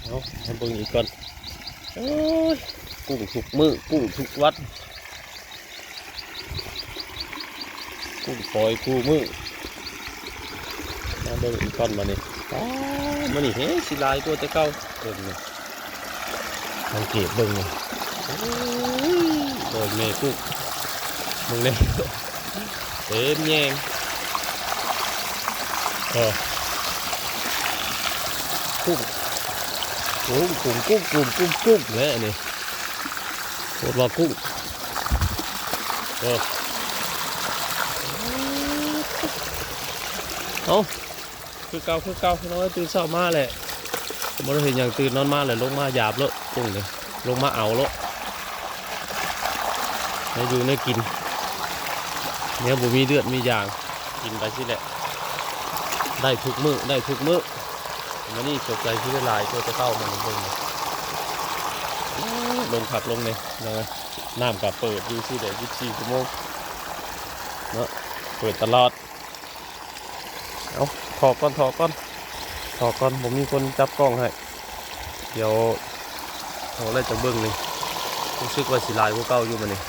เอาให้เบิ่งอีกก่อนโอ้ยกุ้งทุกมื้อกุ้งทุกวัดกุ้งปล่อยคู่มื้อมาเบิ่งอีกก่อนมานี่มานี่เฮ้สิลายตัวแต่เก่าเบิ่งนี่สังเกตเบิ่งนี่โอ้ยโดนแม่กุ้งเบิ่งนี่เต็มแยงกุ้งกุ้งเนี่ยนี่โคตรว่ากุ้งเอาคือเก่าน้อยตื่นเช้ามาแหละบ่ได้เห็นอย่างตื่นนอนมาเลยลงมาหยาบแล้วกุ้งเลยลงมาเอาแล้วให้ดูให้กินเนี่ยบ่มีเลือดมียางกินไปสิแหละได้ทุกมื้อวันนี้จบใจที่ได้ลายตัวจะเข้ามันลงขับลงเลยนะน้ำกับเปิดอยู่ที่เด็ก24 ชั่วโมงเนาะเปิดตลอดเอาถอดก่อนผมมีคนจับกล้องให้เดี๋ยวโหอะไรจะเบิ้งเลยรู้สึกว่าสีลายพวกเก่าอยู่มันนี่